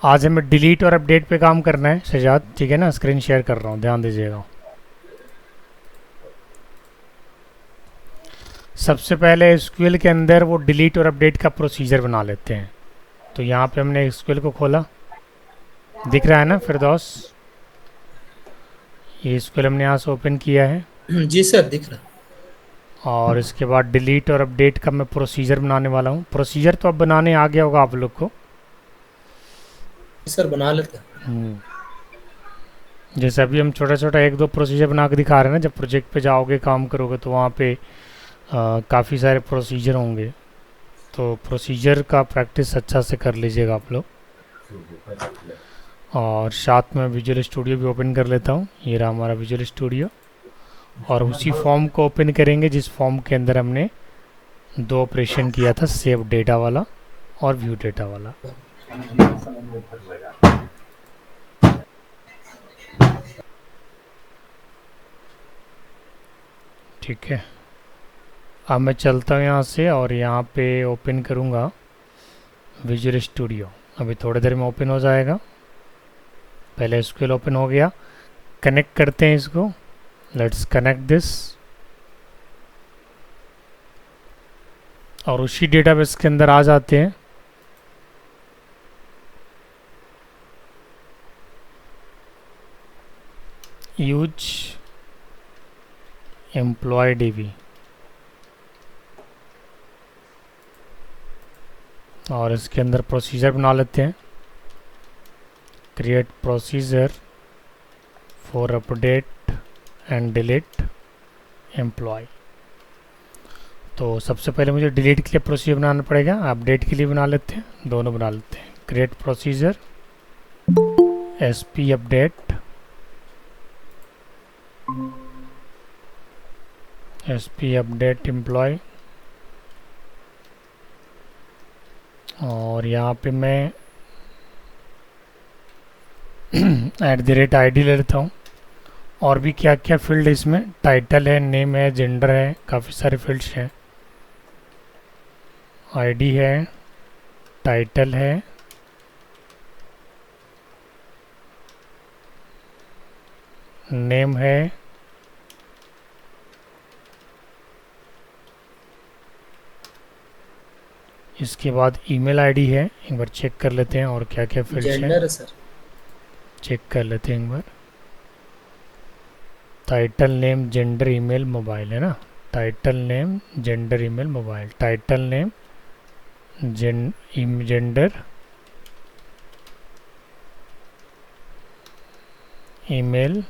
आज हमें डिलीट और अपडेट पे काम करना है शहजाद, ठीक है ना। स्क्रीन शेयर कर रहा हूँ, ध्यान दीजिएगा। सबसे पहले एसक्यूएल के अंदर वो डिलीट और अपडेट का प्रोसीजर बना लेते हैं। तो यहाँ पे हमने एसक्यूएल को खोला, दिख रहा है ना फिरदौस? ये एसक्यूएल हमने यहाँ से ओपन किया है जी सर, दिख रहा और इसके बाद डिलीट और अपडेट का मैं प्रोसीजर बनाने वाला हूँ। प्रोसीजर तो अब बनाने आ गया होगा आप लोग को। है। सर बना लेते हैं। हम्म, जैसे अभी हम छोटा छोटा एक दो प्रोसीजर बना के दिखा रहे हैं ना, जब प्रोजेक्ट पे जाओगे काम करोगे तो वहाँ पे काफ़ी सारे प्रोसीजर होंगे। तो प्रोसीजर का प्रैक्टिस अच्छा से कर लीजिएगा आप लोग। और साथ में विजुअल स्टूडियो भी ओपन कर लेता हूँ। ये रहा हमारा विजुअल स्टूडियो। और उसी फॉर्म को ओपन करेंगे जिस फॉर्म के अंदर हमने दो ऑपरेशन किया था, सेव डेटा वाला और व्यू डेटा वाला। ठीक है, अब मैं चलता हूँ यहाँ से और यहाँ पे ओपन करूँगा विजुअल स्टूडियो। अभी थोड़ी देर में ओपन हो जाएगा। पहले एसक्यूएल ओपन हो गया। कनेक्ट करते हैं इसको। Let's connect this. और उसी डेटाबेस के अंदर आ जाते हैं। यूज एम्प्लॉय डीबी और इसके अंदर प्रोसीजर बना लेते हैं। Create procedure for update and delete employee. तो सबसे पहले मुझे डिलीट के लिए प्रोसीजर बनाना पड़ेगा, अपडेट के लिए बना लेते हैं, दोनों बना लेते हैं। Create procedure S P update employee. और यहाँ पे मैं @id ले लेता हूँ। और भी क्या क्या फील्ड है इसमें, टाइटल है, नेम है, जेंडर है, काफ़ी सारे फील्ड्स हैं। आईडी है, टाइटल है, नेम है, इसके बाद ईमेल आईडी है। एक बार चेक कर लेते हैं और क्या क्या फील्ड्स हैं, जेंडर है सर। चेक कर लेते हैं एक बार। Title, name, gender, email, mobile है ना। Title, name, gender, email, mobile. Title, name, gender, email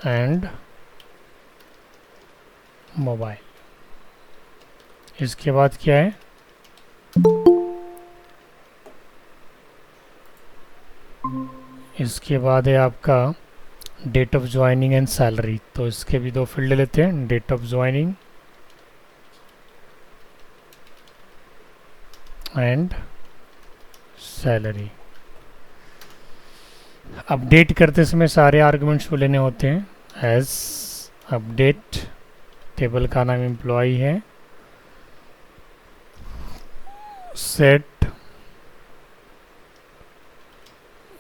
and mobile. इसके बाद क्या है, इसके बाद है आपका date of joining and salary. तो इसके भी दो फील्ड लेते हैं, date of joining and salary. Update करते समय सारे आर्गुमेंट्स को लेने होते हैं। एज अपडेट, टेबल का नाम एम्प्लॉय है। Set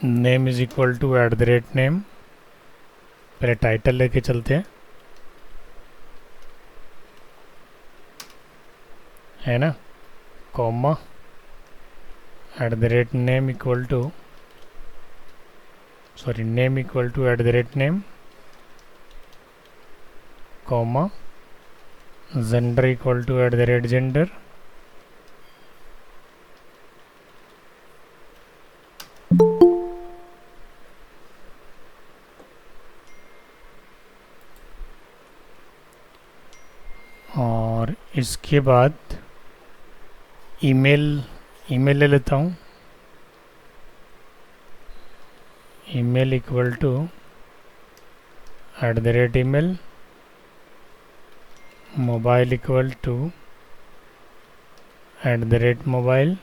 name is equal to @नेम। पहले टाइटल लेके चलते हैं, है ना। कॉमा @नेम equal to, sorry, name equal to @नेम, कॉमा जेंडर इक्वल टू @जेंडर। और इसके बाद ईमेल, ईमेल ले लेता हूँ। Email equal to @email। Mobile equal to @mobile।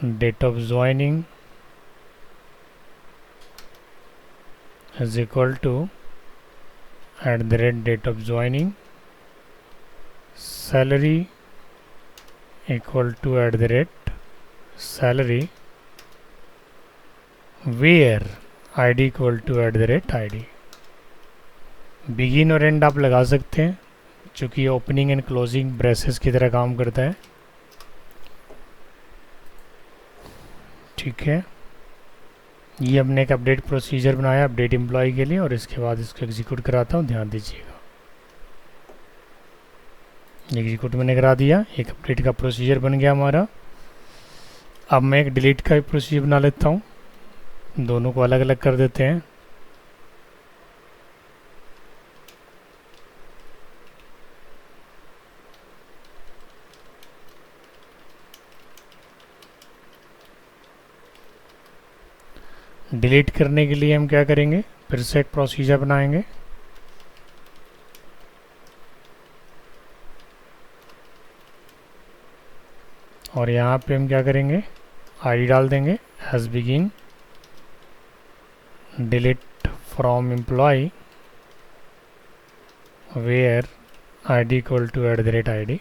Date of joining is equal to @date of joining। Salary equal to at the rate salary where ID equal to at the rate ID. Begin और and आप लगा सकते हैं क्योंकि ये opening and closing braces की तरह काम करता है। ठीक है, ये हमने एक अपडेट प्रोसीजर बनाया अपडेट एम्प्लॉय के लिए और इसके बाद इसको एग्जीक्यूट कराता हूँ, ध्यान दीजिएगा। एग्जीक्यूट मैंने करा दिया, एक अपडेट का प्रोसीजर बन गया हमारा। अब मैं एक डिलीट का भी प्रोसीजर बना लेता हूँ, दोनों को अलग अलग कर देते हैं। डिलीट करने के लिए हम क्या करेंगे, फिर से एक प्रोसीजर बनाएंगे। और यहाँ पे हम क्या करेंगे, आईडी डाल देंगे as begin delete from employee where ID equal to at the rate ID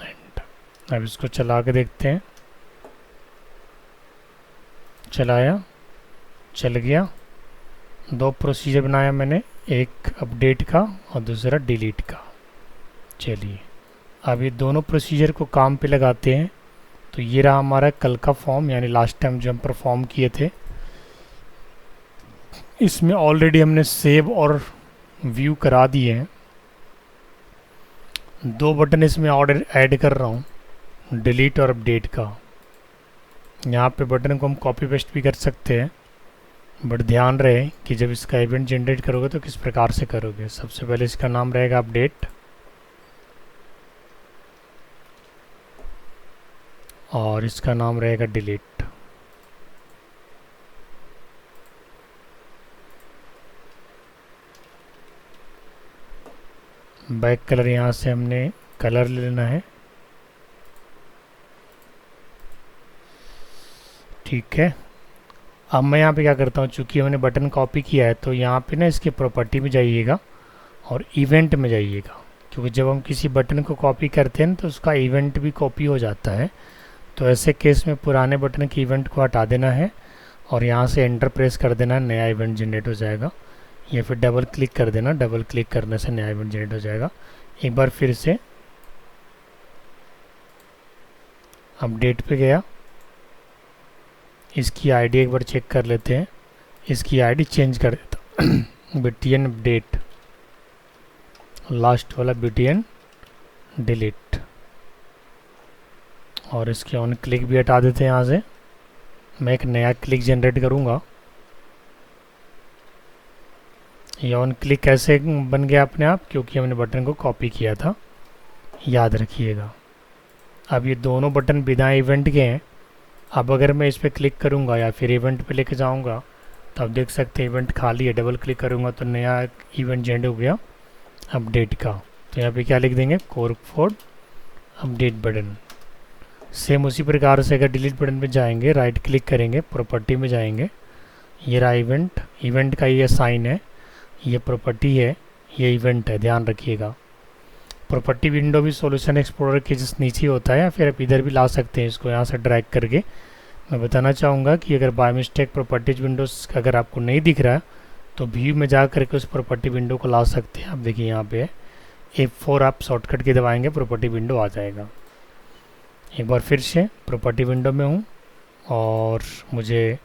end. अब इसको चला के देखते हैं, चलाया, चल गया। दो प्रोसीजर बनाया मैंने, एक अपडेट का और दूसरा डिलीट का। चलिए अब ये दोनों प्रोसीजर को काम पे लगाते हैं। तो ये रहा हमारा कल का फॉर्म, यानी लास्ट टाइम जो हम परफॉर्म किए थे। इसमें ऑलरेडी हमने सेव और व्यू करा दिए हैं। दो बटन इसमें ऑर्डर ऐड कर रहा हूँ, डिलीट और अपडेट का। यहाँ पे बटन को हम कॉपी पेस्ट भी कर सकते हैं, बट ध्यान रहे कि जब इसका इवेंट जनरेट करोगे तो किस प्रकार से करोगे। सबसे पहले इसका नाम रहेगा अपडेट और इसका नाम रहेगा डिलीट। बैक कलर यहाँ से हमने कलर ले लेना है। ठीक है, अब मैं यहाँ पे क्या करता हूँ, चूँकि हमने बटन कॉपी किया है तो यहाँ पे ना इसके प्रॉपर्टी में जाइएगा और इवेंट में जाइएगा, क्योंकि जब हम किसी बटन को कॉपी करते हैं तो उसका इवेंट भी कॉपी हो जाता है। तो ऐसे केस में पुराने बटन के इवेंट को हटा देना है और यहाँ से एंटर प्रेस कर देना, नया इवेंट जनरेट हो जाएगा। या फिर डबल क्लिक कर देना, डबल क्लिक करने से नया इवेंट जनरेट हो जाएगा। एक बार फिर से अपडेट पे गया, इसकी आईडी एक बार चेक कर लेते हैं। इसकी आईडी चेंज कर देता बीटीएन अपडेट, लास्ट वाला बीटीएन डिलीट, और इसके ऑन क्लिक भी हटा देते हैं। यहाँ से मैं एक नया क्लिक जनरेट करूँगा। ये ऑन क्लिक कैसे बन गया अपने आप, क्योंकि हमने बटन को कॉपी किया था, याद रखिएगा। अब ये दोनों बटन बिना इवेंट के हैं। अब अगर मैं इस पर क्लिक करूँगा या फिर इवेंट पे लेके जाऊँगा तो आप देख सकते हैं इवेंट खाली है। डबल क्लिक करूँगा तो नया इवेंट जनरेट हो गया अपडेट का। तो यहाँ पे क्या लिख देंगे, कोर्कफोर्ड अपडेट बटन। सेम उसी प्रकार से अगर डिलीट बटन पे जाएंगे, राइट क्लिक करेंगे, प्रॉपर्टी में जाएंगे, ये रहा इवेंट, इवेंट का ये साइन है, ये प्रॉपर्टी है, ये इवेंट है, ध्यान रखिएगा। प्रॉपर्टी विंडो भी सॉल्यूशन एक्सप्लोरर के जिस नीचे होता है, या फिर आप इधर भी ला सकते हैं इसको यहाँ से ड्रैग करके। मैं बताना चाहूँगा कि अगर बाय मिस्टेक प्रॉपर्टीज विंडोज अगर आपको नहीं दिख रहा है तो व्यू में जा करके उस प्रॉपर्टी विंडो को ला सकते हैं। आप देखिए यहाँ पे F4 आप शॉर्टकट की दबाएंगे, प्रॉपर्टी विंडो आ जाएगा। एक बार फिर से प्रॉपर्टी विंडो में हूँ और मुझे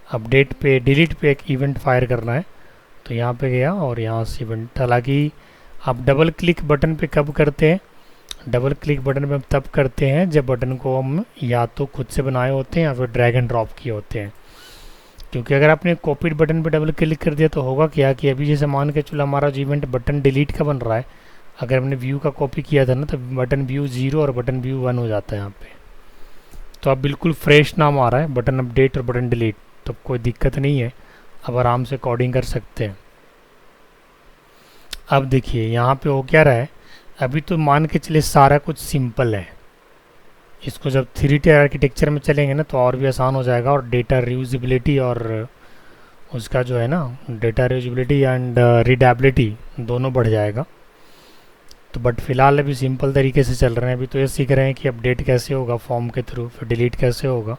अपडेट पे डिलीट पे एक इवेंट फायर करना है। तो यहाँ पे गया और यहाँ से इवेंट, हालांकि आप डबल क्लिक बटन पे कब करते हैं, डबल क्लिक बटन पे हम तब करते हैं जब बटन को हम या तो खुद से बनाए होते हैं या फिर ड्रैग एंड ड्रॉप किए होते हैं। क्योंकि अगर आपने कॉपीड बटन पे डबल क्लिक कर दिया तो होगा क्या कि अभी जैसे मान के चलो हमारा जो इवेंट बटन डिलीट का बन रहा है, अगर हमने व्यू का कॉपी किया था ना तो बटन व्यू 0 और बटन व्यू 1 हो जाता है यहाँ पे। तो अब बिल्कुल फ्रेश नाम आ रहा है, बटन अपडेट और बटन डिलीट, तो कोई दिक्कत नहीं है, अब आराम से कोडिंग कर सकते हैं। अब देखिए यहाँ पे हो क्या रहा है, अभी तो मान के चले सारा कुछ सिंपल है। इसको जब 3D आर्किटेक्चर में चलेंगे ना तो और भी आसान हो जाएगा, और डेटा रियूजिबिलिटी और उसका जो है ना डेटा रियूजिबिलिटी एंड रीडेबिलिटी दोनों बढ़ जाएगा। तो बट फिलहाल अभी सिंपल तरीके से चल रहे हैं। अभी तो ये सीख रहे हैं कि अपडेट कैसे होगा फॉर्म के थ्रू, फिर डिलीट कैसे होगा,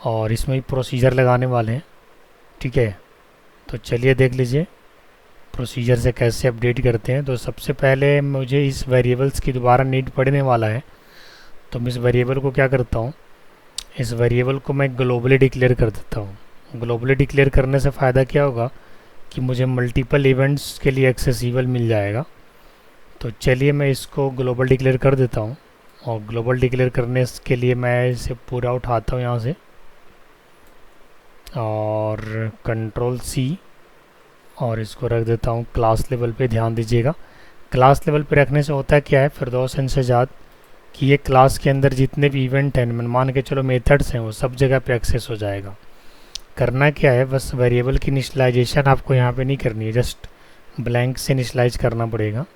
और इसमें भी प्रोसीजर लगाने वाले हैं। ठीक है, तो चलिए देख लीजिए प्रोसीजर से कैसे अपडेट करते हैं। तो सबसे पहले मुझे इस वेरिएबल्स की दोबारा नीड पड़ने वाला है, तो मैं इस वेरिएबल को क्या करता हूँ, इस वेरिएबल को मैं ग्लोबली डिक्लेयर कर देता हूँ। ग्लोबली डिक्लेयर करने से फ़ायदा क्या होगा कि मुझे मल्टीपल इवेंट्स के लिए एक्सेसिबल मिल जाएगा। तो चलिए मैं इसको ग्लोबल डिक्लेयर कर देता हूँ, और ग्लोबल डिक्लेयर करने के लिए मैं इसे पूरा उठाता हूँ यहाँ से और कंट्रोल सी, और इसको रख देता हूँ क्लास लेवल पे। ध्यान दीजिएगा क्लास लेवल पे रखने से होता है क्या है फिरदौस इंसजाद, कि ये क्लास के अंदर जितने भी इवेंट हैं, मान के चलो मेथड्स हैं, वो सब जगह पे एक्सेस हो जाएगा। करना क्या है, बस वेरिएबल की इनिशियलाइजेशन आपको यहाँ पे नहीं करनी है, जस्ट ब्लैंक से इनिशियलाइज करना पड़ेगा।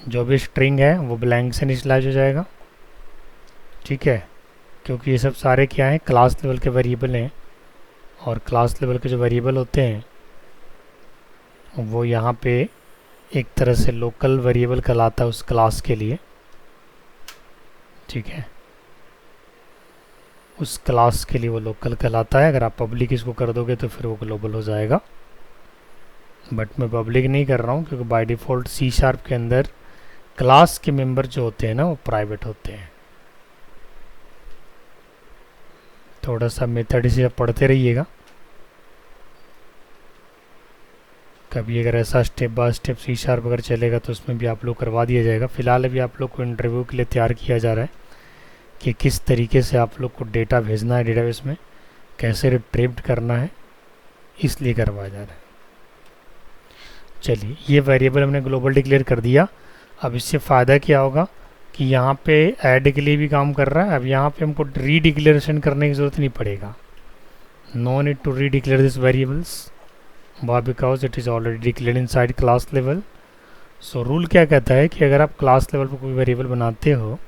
जो भी स्ट्रिंग है वो ब्लैंक से इनिशियलाइज हो जाएगा। ठीक है, क्योंकि ये सब सारे क्या हैं, क्लास लेवल के वेरिएबल हैं, और क्लास लेवल के जो वेरिएबल होते हैं वो यहाँ पे एक तरह से लोकल वेरिएबल कहलाता है उस क्लास के लिए। ठीक है, उस क्लास के लिए वो लोकल कहलाता है। अगर आप पब्लिक इसको कर दोगे तो फिर वो ग्लोबल हो जाएगा, बट मैं पब्लिक नहीं कर रहा हूँ क्योंकि बाय डिफ़ॉल्ट सी शार्प के अंदर क्लास के मेंबर जो होते हैं ना वो प्राइवेट होते हैं। थोड़ा सा मेथड इसे पढ़ते रहिएगा, कभी अगर ऐसा step by step C sharp अगर चलेगा तो उसमें भी आप लोग करवा दिया जाएगा। फ़िलहाल अभी आप लोग को इंटरव्यू के लिए तैयार किया जा रहा है कि किस तरीके से आप लोग को डेटा भेजना है डेटाबेस में, कैसे रिट्रीव करना है, इसलिए करवाया जा रहा है। चलिए ये वेरिएबल हमने ग्लोबल डिक्लेयर कर दिया। अब इससे फ़ायदा क्या होगा कि यहाँ पे ऐड के लिए भी काम कर रहा है। अब यहाँ पे हमको री डिक्लेरेशन करने की ज़रूरत नहीं पड़ेगा, no need to redeclare this variables, why because it is already declared inside class level. So rule क्या कहता है कि अगर आप क्लास लेवल पर कोई वेरिएबल बनाते हो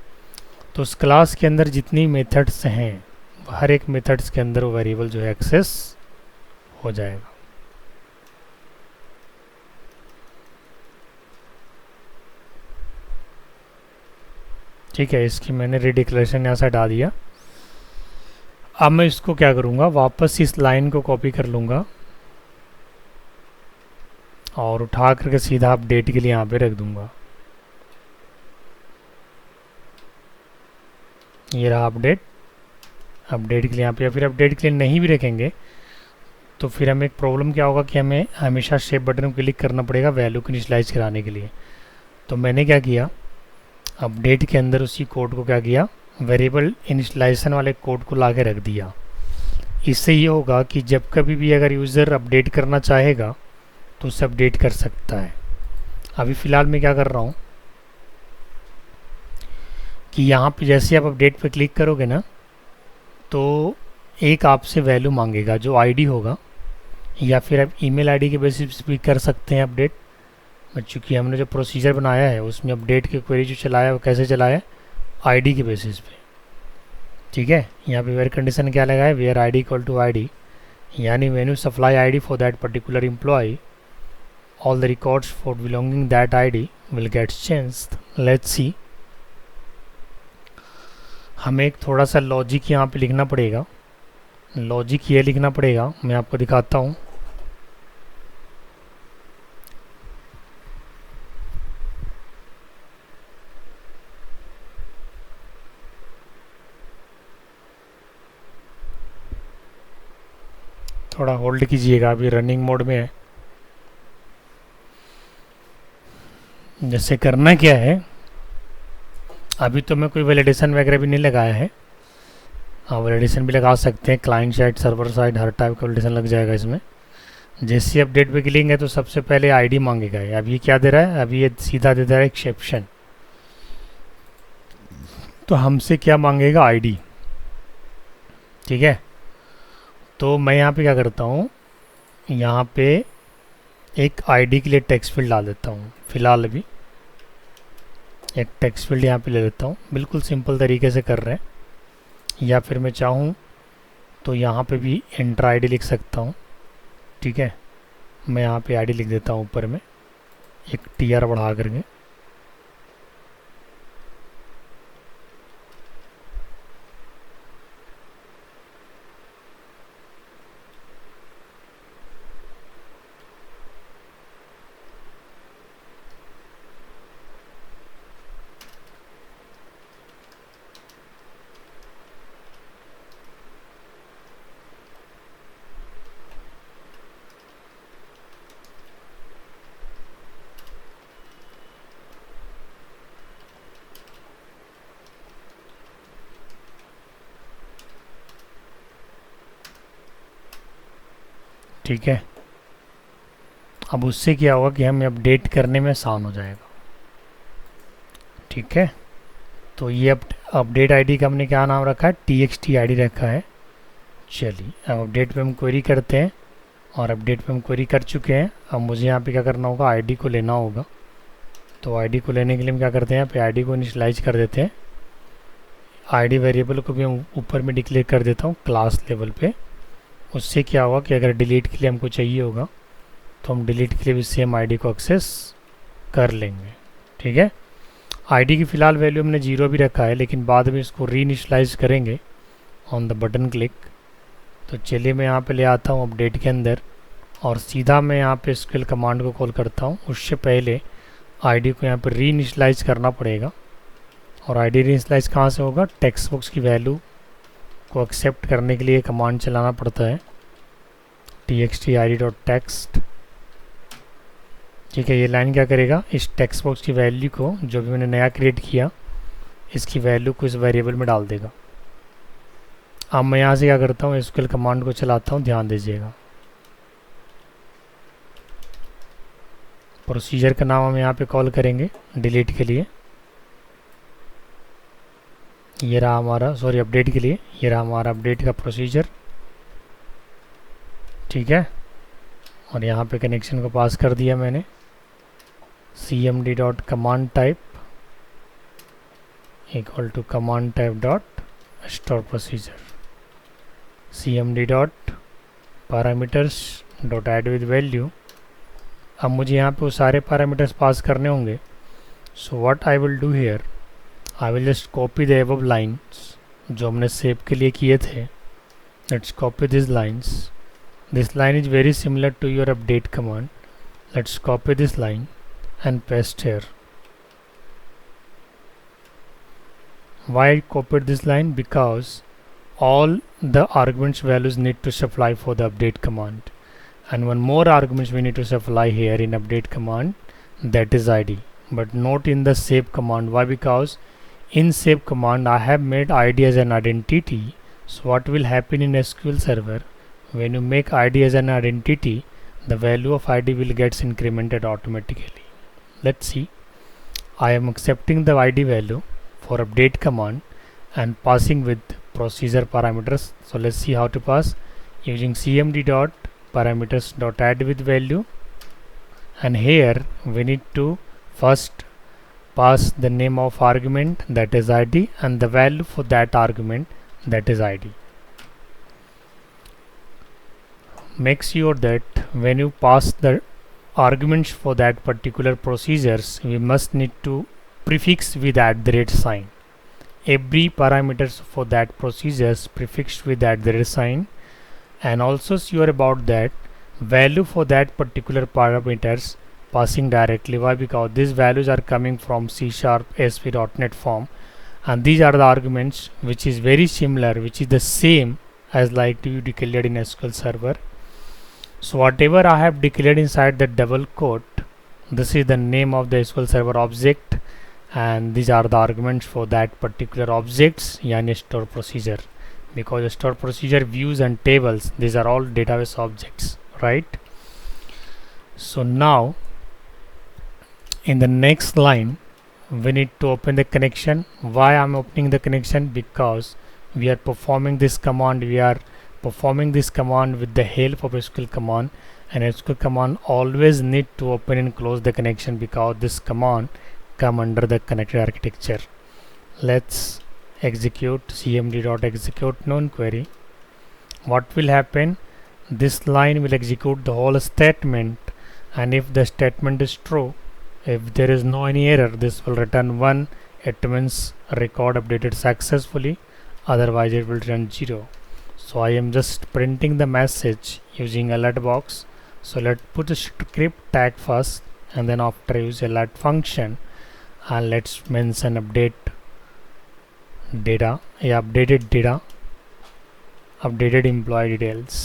तो उस क्लास के अंदर जितनी मेथड्स हैं हर एक मेथड्स के अंदर वो वेरिएबल जो है एक्सेस हो जाएगा। ठीक है, इसकी मैंने रीडिक्लेरेशन यहाँ से हटा दिया। अब मैं इसको क्या करूँगा, वापस इस लाइन को कॉपी कर लूँगा और उठा करके सीधा अपडेट के लिए यहाँ पे रख दूँगा। ये रहा अपडेट, अपडेट के लिए यहाँ पे। या फिर अपडेट के लिए नहीं भी रखेंगे तो फिर हमें एक प्रॉब्लम क्या होगा कि हमें हमेशा शेप बटन को क्लिक करना पड़ेगा वैल्यू को इनिशियलाइज कराने के लिए। तो मैंने क्या किया, अपडेट के अंदर उसी कोड को क्या किया, वेरिएबल इनिशियलाइजेशन वाले कोड को ला के रख दिया। इससे ये होगा कि जब कभी भी अगर यूज़र अपडेट करना चाहेगा तो उसे अपडेट कर सकता है। अभी फ़िलहाल मैं क्या कर रहा हूँ कि यहाँ पे जैसे आप अपडेट पे क्लिक करोगे ना तो एक आपसे वैल्यू मांगेगा जो आईडी होगा, या फिर आप ईमेल आईडी के बेसिस पे भी कर सकते हैं अपडेट। चूँकि हमने जो प्रोसीजर बनाया है उसमें अपडेट की क्वेरी जो चलाया वो कैसे चलाया है, आईडी के बेसिस पे। ठीक है, यहाँ पे वेयर कंडीशन क्या लगा है, where ID equal to ID, यानी when you supply ID for that particular employee all the records for belonging that ID will get changed. Let's see. हमें एक थोड़ा सा लॉजिक यहाँ पे लिखना पड़ेगा। लॉजिक ये लिखना पड़ेगा, मैं आपको दिखाता हूँ। थोड़ा होल्ड कीजिएगा, अभी रनिंग मोड में है। जैसे करना क्या है, अभी तो मैं कोई वैलिडेशन वगैरह भी नहीं लगाया है। हाँ, वैलिडेशन भी लगा सकते हैं, क्लाइंट साइड सर्वर साइड हर टाइप का वैलिडेशन लग जाएगा इसमें। जैसे अपडेट पे क्लिक है तो सबसे पहले आईडी मांगेगा। अब ये क्या दे रहा है, अभी ये सीधा दे रहा है एक्सेप्शन, तो हमसे क्या मांगेगा, आईडी। ठीक है, तो मैं यहाँ पे क्या करता हूँ, यहाँ पे एक आईडी के लिए टेक्स्ट फील्ड डाल देता हूँ। फ़िलहाल अभी एक टेक्स्ट फील्ड यहाँ पे ले लेता हूँ, बिल्कुल सिंपल तरीके से कर रहे हैं। या फिर मैं चाहूँ तो यहाँ पे भी एंटर आईडी लिख सकता हूँ। ठीक है, मैं यहाँ पे आईडी लिख देता हूँ ऊपर में एक टीआर बढ़ा करके। ठीक है। अब उससे क्या होगा कि हमें अपडेट करने में आसान हो जाएगा। ठीक है, तो ये अपडेट आईडी का हमने क्या नाम रखा है, txt आईडी रखा है। चलिए अब अपडेट पे हम क्वेरी करते हैं, और अपडेट पे हम क्वेरी कर चुके हैं। अब मुझे यहाँ पे क्या करना होगा, आईडी को लेना होगा। तो आईडी को लेने के लिए हम क्या करते हैं, यहाँ पे आईडी को इनिशियलाइज कर देते हैं। आईडी वेरिएबल को भी हम ऊपर में डिक्लेयर कर देता हूँ क्लास लेवल पे। उससे क्या होगा कि अगर डिलीट के लिए हमको चाहिए होगा तो हम डिलीट के लिए भी सेम आईडी को एक्सेस कर लेंगे। ठीक है, आईडी की फ़िलहाल वैल्यू हमने 0 भी रखा है, लेकिन बाद में इसको री इनिशियलाइज करेंगे ऑन द बटन क्लिक। तो चलिए मैं यहाँ पे ले आता हूँ अपडेट के अंदर, और सीधा मैं यहाँ पे एसक्यूएल कमांड को कॉल करता हूँ। उससे पहले आईडी को यहाँ पे री इनिशियलाइज करना पड़ेगा। और आईडी री इनिशियलाइज कहाँ से होगा, टेक्स्ट बॉक्स की वैल्यू को एक्सेप्ट करने के लिए कमांड चलाना पड़ता है, txt_id.text। ठीक है, ये लाइन क्या करेगा, इस टेक्स्ट बॉक्स की वैल्यू को, जो भी मैंने नया क्रिएट किया, इसकी वैल्यू को इस वेरिएबल में डाल देगा। अब मैं यहाँ से क्या करता हूँ, एसक्यूएल कमांड को चलाता हूँ, ध्यान दीजिएगा। प्रोसीजर का नाम हम यहाँ पे कॉल करेंगे डिलीट के लिए। ये रहा हमारा, सॉरी अपडेट के लिए, ये रहा हमारा अपडेट का प्रोसीजर। ठीक है, और यहाँ पे कनेक्शन को पास कर दिया मैंने, cmd.command_type equal to command_type.storeProcedure, cmd.parameters.addWithValue। अब मुझे यहाँ पे वो सारे पैरामीटर्स पास करने होंगे। So what I will do here, I will just copy the above lines जो हमने सेव के लिए किए थे। Let's copy this lines. This line is very similar to your update command. Let's copy this line and paste here. Why I copied this line? Because all the arguments values need to supply for the update command, and one more arguments we need to supply here in update command, that is id, but not in the save command. Why? Because in save command I have made id as an identity. So what will happen in SQL Server, when you make id as an identity, the value of id will gets incremented automatically. Let's see. I am accepting the id value for update command and passing with procedure parameters. So let's see how to pass using cmd.parameters.addWithValue, and here we need to first pass the name of argument, that is id, and the value for that argument, that is id. Make sure that when you pass the arguments for that particular procedures, we must need to prefix with @sign. Every parameters for that procedures prefixed with @sign, and also sure about that value for that particular parameters passing directly. Why? Because these values are coming from C# ASP.NET Form, and these are the arguments which is very similar, which is the same as like you declared in SQL Server. So whatever I have declared inside the double quote, this is the name of the SQL Server object, and these are the arguments for that particular objects, yani store procedure. Because store procedure, views and tables, these are all database objects, right? So now in the next line we need to open the connection. Why I'm opening the connection? Because we are performing this command, with the help of SQL command, and SQL command always need to open and close the connection because this command come under the connected architecture. Let's execute cmd.execute known query. What will happen? This line will execute the whole statement, and if the statement is true, if there is no any error, this will return 1. It means record updated successfully, otherwise it will return 0. So I am just printing the message using alert box. So let's put the script tag first, and then after use alert function, and let's mention update data, updated data, updated employee details.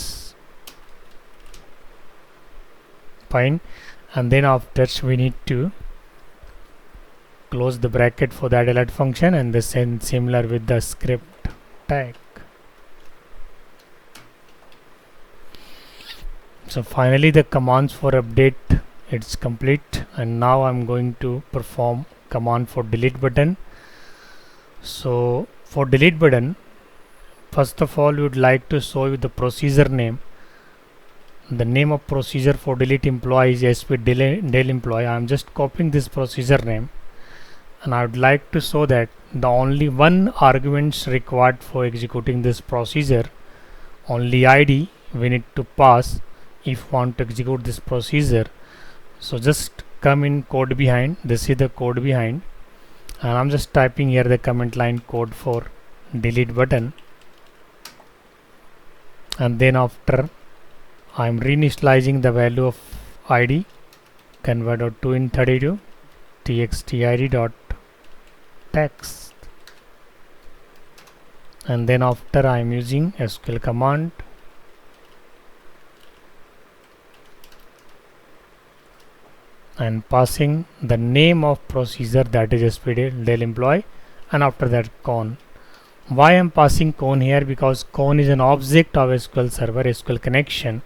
Fine. And then after we need to close the bracket for that alert function, and the same similar with the script tag. So finally the commands for update it's complete, and now I'm going to perform command for delete button. So for delete button, first of all we would like to show you the procedure name. The name of procedure for delete employee is sp del employee. I'm just copying this procedure name, and I would like to show that the only one arguments required for executing this procedure, only id we need to pass if want to execute this procedure. So just come in code behind, this is the code behind, and I'm just typing here the command line code for delete button, and then after I'm reinitializing the value of id convert.toInt32 txtid dot text, and then after I'm using SQL command and passing the name of procedure, that is spd del employee, and after that con. Why I'm passing con here? Because con is an object of SQL Server SQL connection,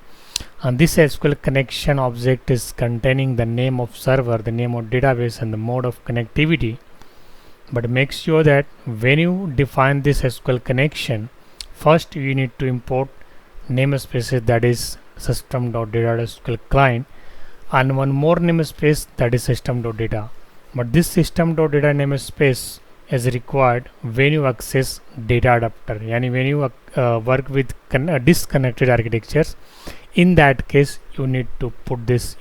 and this SQL connection object is containing the name of server, the name of database, and the mode of connectivity. But make sure that when you define this SQL connection, first you need to import namespaces, that is system.data.SQL client, and one more namespace, that is system.data. But this system.data namespace is required when you access data adapter, yani when you work with disconnected architectures. In that case you need to import this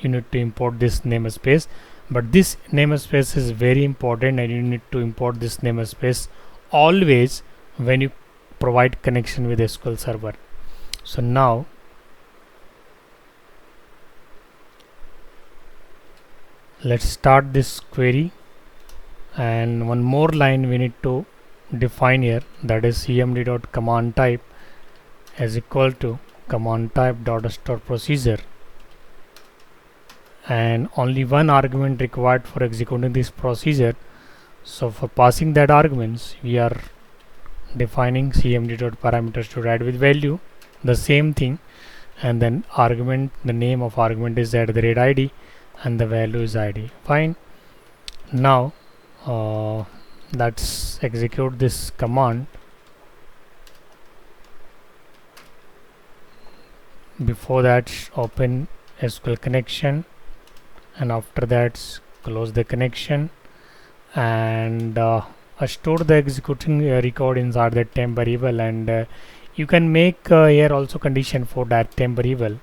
namespace, but this namespace is very important, and you need to import this namespace always when you provide connection with SQL Server. So now let's start this query, and one more line we need to define here, that is cmd.command type is equal to command type dot store procedure, and only one argument required for executing this procedure. So for passing that arguments, we are defining cmd.parameters to add with value, the same thing, and then argument, the name of argument is @id and the value is id. Fine. Now let's execute this command. Before that, open SQL connection, and after that close the connection, and store the executing record inside the temp variable, and you can make here also condition for that temp variable,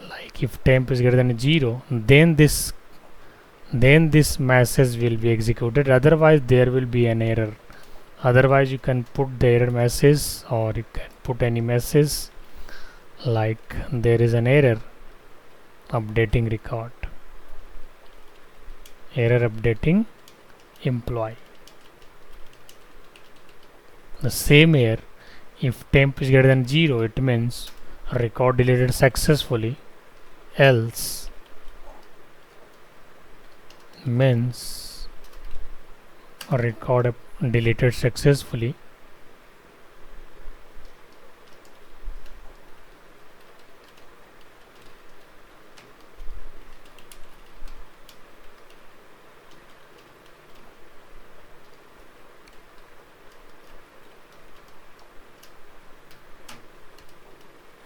like if temp is greater than 0, then this message will be executed, otherwise there will be an error. Otherwise you can put the error message, or you can put any message like there is an error updating record, error updating employee. The same here, if temp is greater than 0, it means record deleted successfully, else means record deleted successfully.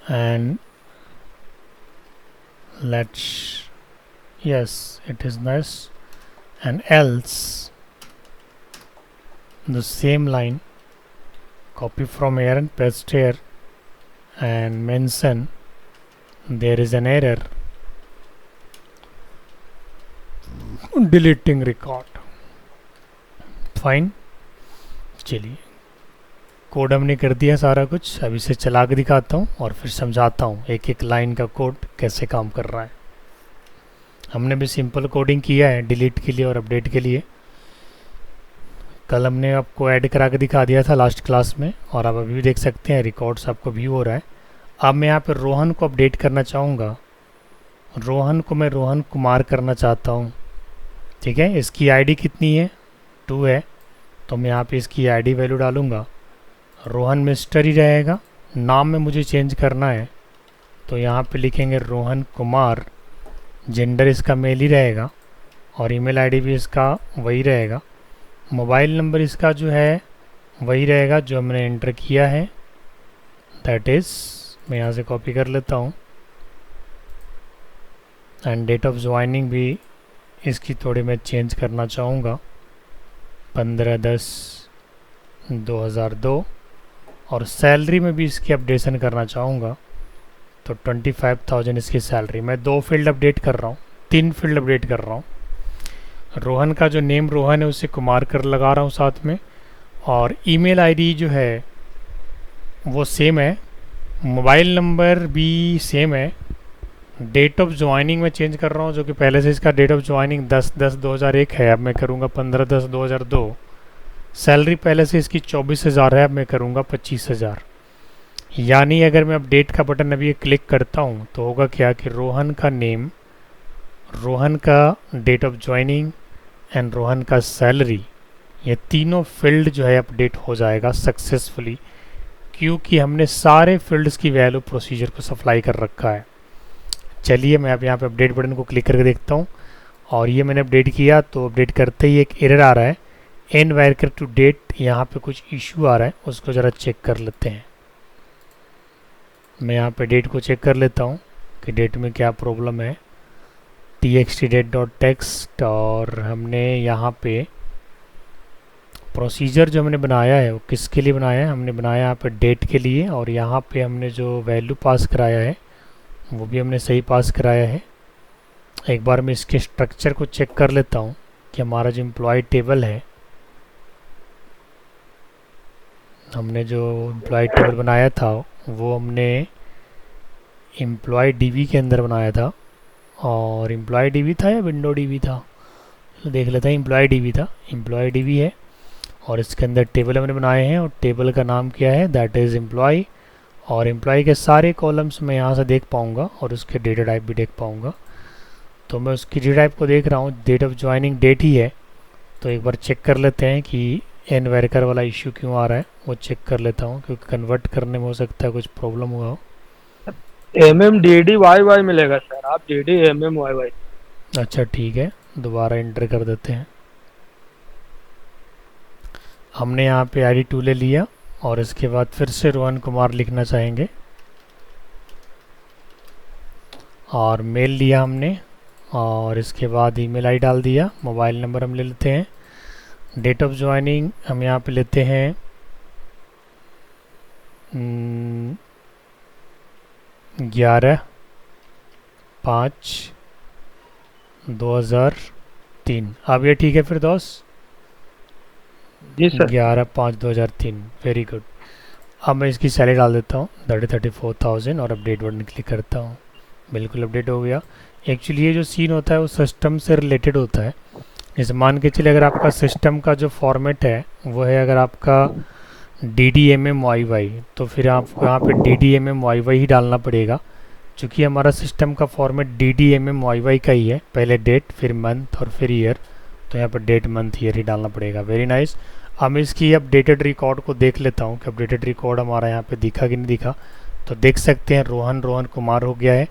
And let's, yes, it is nice, and else the same line, copy from here and paste here, and mention there is an error deleting record. Fine, चलिए code हमने कर दिया सारा कुछ. अब इसे चला के दिखाता हूँ और फिर समझाता हूँ एक एक लाइन का कोड कैसे काम कर रहा है. हमने भी सिंपल कोडिंग किया है डिलीट के लिए और अपडेट के लिए. कल हमने आपको ऐड करा के दिखा दिया था लास्ट क्लास में, और आप अभी भी देख सकते हैं रिकॉर्ड्स आपको व्यू हो रहा है. अब मैं यहाँ पर रोहन को अपडेट करना चाहूँगा. रोहन को मैं रोहन कुमार करना चाहता हूँ. ठीक है, इसकी आईडी कितनी है, 2 है, तो मैं यहाँ पे इसकी आईडी वैल्यू डालूँगा. रोहन मिस्टर ही रहेगा. नाम में मुझे चेंज करना है तो यहाँ पे लिखेंगे रोहन कुमार, जेंडर इसका मेल ही रहेगा और ईमेल आईडी भी इसका वही रहेगा। मोबाइल नंबर इसका जो है वही रहेगा जो हमने एंटर किया है, दैट इज़, मैं यहाँ से कॉपी कर लेता हूँ। एंड डेट ऑफ ज्वाइनिंग भी इसकी थोड़ी मैं चेंज करना चाहूँगा, 15/10/2002। और सैलरी में भी इसकी अपडेशन करना चाहूँगा, तो 25,000 इसकी सैलरी। मैं 2 फील्ड अपडेट कर रहा हूँ, 3 फील्ड अपडेट कर रहा हूँ। रोहन का जो नेम रोहन है उसे कुमार कर लगा रहा हूँ साथ में, और ईमेल आईडी जो है वो सेम है, मोबाइल नंबर भी सेम है। डेट ऑफ ज्वाइनिंग में चेंज कर रहा हूँ, जो कि पहले से इसका डेट ऑफ ज्वाइनिंग 10/10/2001 है, अब मैं करूँगा 15/10/2002। सैलरी पहले से इसकी 24,000 है, अब मैं करूँगा 25,000। यानी अगर मैं अपडेट का बटन अभी क्लिक करता हूँ तो होगा क्या कि रोहन का नेम, रोहन का date of joining and Rohan का सैलरी, ये तीनों फील्ड जो है अपडेट हो जाएगा सक्सेसफुली, क्योंकि हमने सारे फील्ड्स की वैल्यू प्रोसीजर को सप्लाई कर रखा है। चलिए मैं अब यहाँ पे अपडेट बटन को क्लिक करके देखता हूँ, और ये मैंने अपडेट किया तो अपडेट करते ही एक एरर आ रहा है, एन वायर टू डेट, यहाँ पे कुछ इशू आ रहा है, उसको ज़रा चेक कर लेते हैं। मैं यहाँ पे डेट को चेक कर लेता हूँ कि डेट में क्या प्रॉब्लम है। txt_date.txt, और हमने यहाँ पे प्रोसीजर जो हमने बनाया है वो किसके लिए बनाया है, हमने बनाया यहाँ पे डेट के लिए, और यहाँ पे हमने जो वैल्यू पास कराया है वो भी हमने सही पास कराया है। एक बार मैं इसके स्ट्रक्चर को चेक कर लेता हूँ कि हमारा जो एम्प्लॉय टेबल है, हमने जो एम्प्लॉय टेबल बनाया था वो हमने एम्प्लॉय डीबी के अंदर बनाया था, और एम्प्लॉय डीबी था या विंडो डीबी था, तो देख लेते हैं। एम्प्लॉय डीबी था, एम्प्लॉय डीबी है, और इसके अंदर टेबल हमने बनाए हैं, और टेबल का नाम क्या है, दैट इज़ एम्प्लॉय। और एम्प्लॉय के सारे कॉलम्स मैं यहाँ से देख पाऊँगा और उसके डेटा टाइप भी देख पाऊँगा। तो मैं उसकी डेटा टाइप को देख रहा हूँ, डेट ऑफ ज्वाइनिंग डेट ही है, तो एक बार चेक कर लेते हैं कि एन वर्कर वाला इशू क्यों आ रहा है, वो चेक कर लेता हूँ, क्योंकि कन्वर्ट करने में हो सकता है कुछ प्रॉब्लम हुआ हो। MMDDYY मिलेगा सर, आप DDMMYY। अच्छा ठीक है, दोबारा एंटर कर देते हैं। हमने यहाँ पे ID2 ले लिया, और इसके बाद फिर से रोहन कुमार लिखना चाहेंगे, और मेल लिया हमने, और इसके बाद ईमेल आई डाल दिया। मोबाइल नंबर हम ले लेते हैं। डेट ऑफ ज्वाइनिंग हम यहाँ पे लेते हैं 11/5/2003। अब ये ठीक है फिर दोस्त? जी सर। 11/5/2003, very good. अब मैं इसकी सैलरी डाल देता हूँ 34,000, और अपडेट बटन क्लिक करता हूँ, बिल्कुल अपडेट हो गया। एक्चुअली ये जो सीन होता है वो सिस्टम से रिलेटेड होता है। जैसे मान के चलिए अगर आपका सिस्टम का जो फॉर्मेट है वो है अगर आपका DDMMYY, तो फिर आपको यहाँ पे DDMMYY ही डालना पड़ेगा, क्योंकि हमारा सिस्टम का फॉर्मेट DDMMYY का ही है, पहले डेट फिर मंथ और फिर ईयर, तो यहाँ पर डेट मंथ ईयर ही डालना पड़ेगा। Very nice. अब मैं इसकी अपडेटेड रिकॉर्ड को देख लेता हूँ कि अपडेटेड रिकॉर्ड हमारा यहाँ पे दिखा कि नहीं दिखा। तो देख सकते हैं रोहन कुमार हो गया है,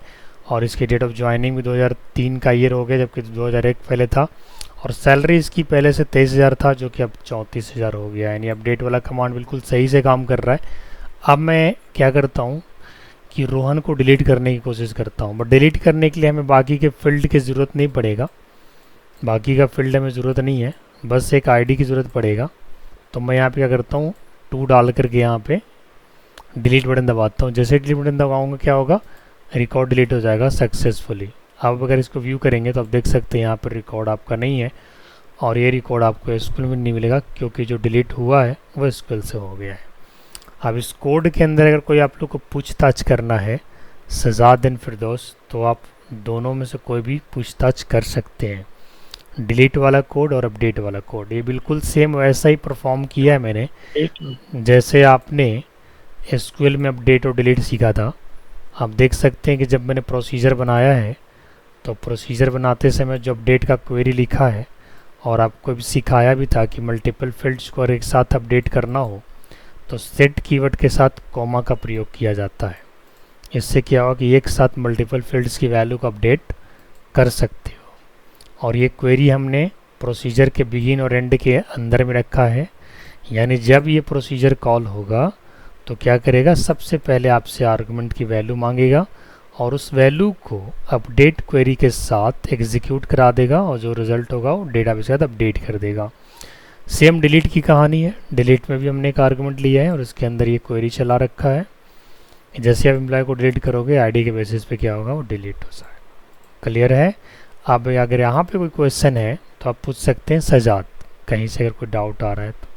और इसकी डेट ऑफ ज्वाइनिंग भी 2003 का ईयर हो गया, जबकि 2001 पहले था, और सैलरी इसकी पहले से 23,000 था जो कि अब 34,000 हो गया। यानी अपडेट वाला कमांड बिल्कुल सही से काम कर रहा है। अब मैं क्या करता हूँ कि रोहन को डिलीट करने की कोशिश करता हूँ, बट डिलीट करने के लिए हमें बाकी के फील्ड की ज़रूरत नहीं पड़ेगा, बाकी का फील्ड हमें ज़रूरत नहीं है, बस एक आईडी की ज़रूरत पड़ेगा। तो मैं यहाँ पे क्या करता हूँ, 2 डाल करके यहाँ पे डिलीट बटन दबाता हूँ। जैसे डिलीट बटन दबाऊँगा क्या होगा, रिकॉर्ड डिलीट हो जाएगा सक्सेसफुली। अब अगर इसको व्यू करेंगे तो आप देख सकते हैं यहाँ पर रिकॉर्ड आपका नहीं है, और ये रिकॉर्ड आपको एसक्यूएल में नहीं मिलेगा, क्योंकि जो डिलीट हुआ है वो एसक्यूएल से हो गया है। अब इस कोड के अंदर अगर कोई आप लोग को पूछताछ करना है सजाद एंड फिरदौस, तो आप दोनों में से कोई भी पूछताछ कर सकते हैं। डिलीट वाला कोड और अपडेट वाला कोड ये बिल्कुल सेम वैसा ही परफॉर्म किया है मैंने, जैसे आपने एसक्यूएल में अपडेट और डिलीट सीखा था। आप देख सकते हैं कि जब मैंने प्रोसीजर बनाया है तो प्रोसीजर बनाते समय जो अपडेट का क्वेरी लिखा है, और आपको भी सिखाया भी था कि मल्टीपल फील्ड्स को एक साथ अपडेट करना हो तो सेट कीवर्ड के साथ कॉमा का प्रयोग किया जाता है। इससे क्या होगा कि एक साथ मल्टीपल फील्ड्स की वैल्यू को अपडेट कर सकते हो। और ये क्वेरी हमने प्रोसीजर के बिगिन और एंड के अंदर में रखा है, यानी जब ये प्रोसीजर कॉल होगा तो क्या करेगा, सबसे पहले आपसे आर्गुमेंट की वैल्यू मांगेगा और उस वैल्यू को अपडेट क्वेरी के साथ एग्जीक्यूट करा देगा और जो रिज़ल्ट होगा वो डेटाबेस के साथ अपडेट कर देगा। सेम डिलीट की कहानी है, डिलीट में भी हमने एक आर्गुमेंट लिया है और उसके अंदर ये क्वेरी चला रखा है। जैसे आप एम्प्लॉय को डिलीट करोगे आईडी के बेसिस पे क्या होगा, वो डिलीट हो जाएगा। क्लियर है? अब अगर यहाँ पे कोई क्वेश्चन है तो आप पूछ सकते हैं सजाद, कहीं से अगर कोई डाउट आ रहा है तो।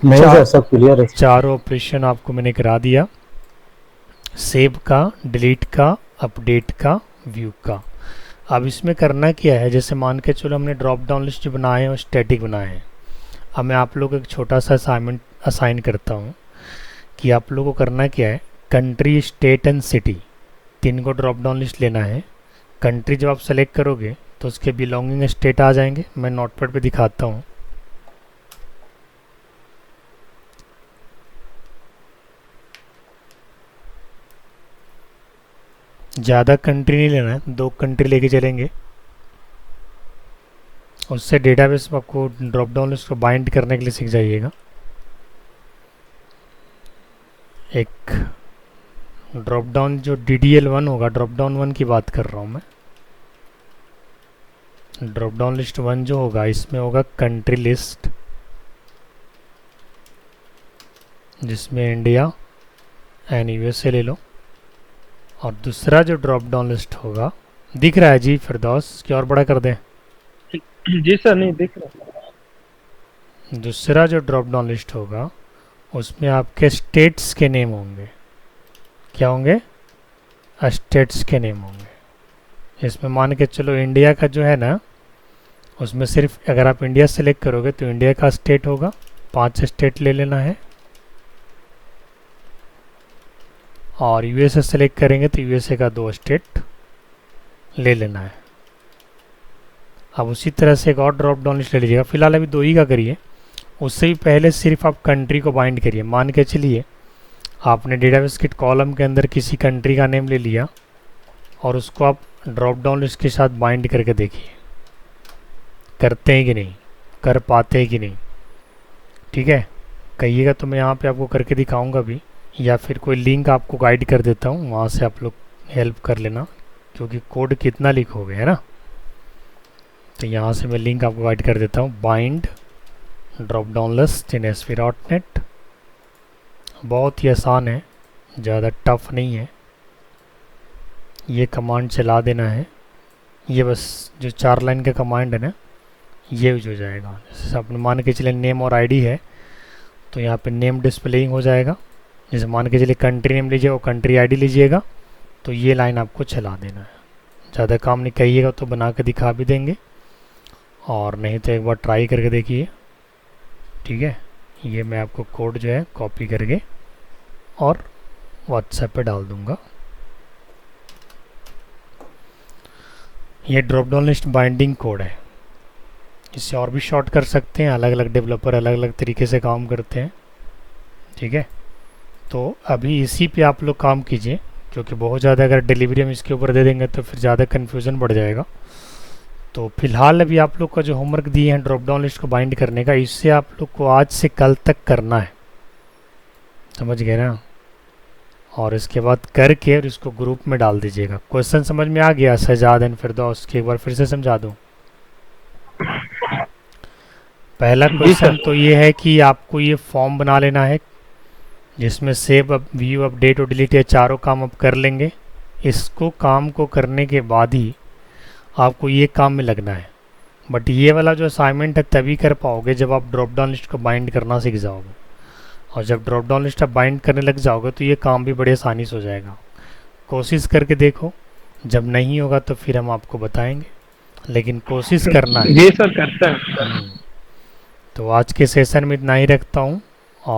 नहीं सर, सब क्लियर है। चारों ऑपरेशन आपको मैंने करा दिया, सेव का, डिलीट का, अपडेट का, व्यू का। अब इसमें करना क्या है, जैसे मान के चलो हमने ड्रॉप डाउन लिस्ट बनाए हैं और स्टैटिक बनाए हैं। अब मैं आप लोग को एक छोटा सा असाइनमेंट असाइन करता हूँ कि आप लोगों को करना क्या है, कंट्री, स्टेट एंड सिटी, तीन को ड्रॉप डाउन लिस्ट लेना है। कंट्री जब आप सेलेक्ट करोगे तो उसके बिलोंगिंग स्टेट आ जाएंगे। मैं नोटपैड पे दिखाता हूँ। ज़्यादा कंट्री नहीं लेना है, 2 कंट्री लेके चलेंगे। उससे डेटाबेस में आपको ड्रॉप डाउन लिस्ट को बाइंड करने के लिए सीख जाइएगा। एक ड्रॉप डाउन जो DDL1 होगा, ड्रॉप डाउन 1 की बात कर रहा हूँ मैं। ड्रॉप डाउन लिस्ट 1 जो होगा इसमें होगा कंट्री लिस्ट, जिसमें इंडिया एंड USA ले लो। और दूसरा जो ड्रॉप डाउन लिस्ट होगा, दिख रहा है जी फिरदौस, क्या और बड़ा कर दें? जी सर, नहीं दिख रहा। दूसरा जो ड्रॉप डाउन लिस्ट होगा उसमें आपके स्टेट्स के नेम होंगे। क्या होंगे? स्टेट्स के नेम होंगे। इसमें मान के चलो इंडिया का जो है ना, उसमें सिर्फ अगर आप इंडिया सेलेक्ट करोगे तो इंडिया का स्टेट होगा, 5 स्टेट ले लेना है। और USA सेलेक्ट करेंगे तो USA का 2 स्टेट ले लेना है। अब उसी तरह से एक और ड्रॉप डाउन लिस्ट ले लीजिएगा। फिलहाल अभी 2 ही का करिए, उससे भी पहले सिर्फ आप कंट्री को बाइंड करिए। मान के चलिए आपने डेटाबेस किट कॉलम के अंदर किसी कंट्री का नेम ले लिया और उसको आप ड्रॉप डाउन लिस्ट के साथ बाइंड करके देखिए, करते हैं कि नहीं, कर पाते हैं कि नहीं। ठीक है, कहिएगा तो मैं यहाँ पे आपको करके दिखाऊंगा भी, या फिर कोई लिंक आपको गाइड कर देता हूँ, वहाँ से आप लोग हेल्प कर लेना, क्योंकि कोड कितना लीक हो गया है ना। तो यहाँ से मैं लिंक आपको गाइड कर देता हूँ, बाइंड ड्रॉप डाउन लिस्ट इन ASP.NET। बहुत ही आसान है, ज़्यादा टफ नहीं है। ये कमांड चला देना है, ये बस जो 4 लाइन का कमांड है ना, ये यूज हो जाएगा। जैसे आपने मान के चले नेम और आईडी है तो यहाँ पे नेम डिस्प्लेइंग हो जाएगा। जैसे मान के चलिए कंट्री नेम लीजिए और कंट्री आईडी लीजिएगा तो ये लाइन आपको चला देना है। ज़्यादा काम नहीं, कहिएगा तो बना के दिखा भी देंगे, और नहीं तो एक बार ट्राई करके देखिए। ठीक है, ये मैं आपको कोड जो है कॉपी करके और व्हाट्सएप पे डाल दूंगा। ये drop down list binding code है, इससे और भी शॉर्ट कर सकते हैं। अलग अलग डेवलपर अलग अलग तरीके से काम करते हैं। ठीक है, तो अभी इसी पे आप लोग काम कीजिए, क्योंकि बहुत ज़्यादा अगर डिलीवरी हम इसके ऊपर दे देंगे तो फिर ज़्यादा कन्फ्यूज़न बढ़ जाएगा। तो फिलहाल अभी आप लोग का जो होमवर्क दिए हैं ड्रॉप डाउन लिस्ट को बाइंड करने का, इससे आप लोग को आज से कल तक करना है, समझ गए ना। और इसके बाद करके और इसको ग्रुप में डाल दीजिएगा। क्वेश्चन समझ में आ गया सजाद एंड फिरदौस के? एक बार फिर से समझा दूँ। पहला क्वेश्चन तो ये है कि आपको ये फॉर्म बना लेना है जिसमें सेव, व्यू, अपडेट और डिलीट, ये चारों काम आप कर लेंगे। इसको काम को करने के बाद ही आपको ये काम में लगना है। बट ये वाला जो असाइनमेंट है तभी कर पाओगे जब आप ड्रॉप डाउन लिस्ट को बाइंड करना सीख जाओगे। और जब ड्रॉप डाउन लिस्ट आप बाइंड करने लग जाओगे तो ये काम भी बड़े आसानी से हो जाएगा। कोशिश करके देखो, जब नहीं होगा तो फिर हम आपको बताएंगे, लेकिन कोशिश करना है। जी सर, करते हैं। तो आज के सेशन में इतना ही रखता हूँ।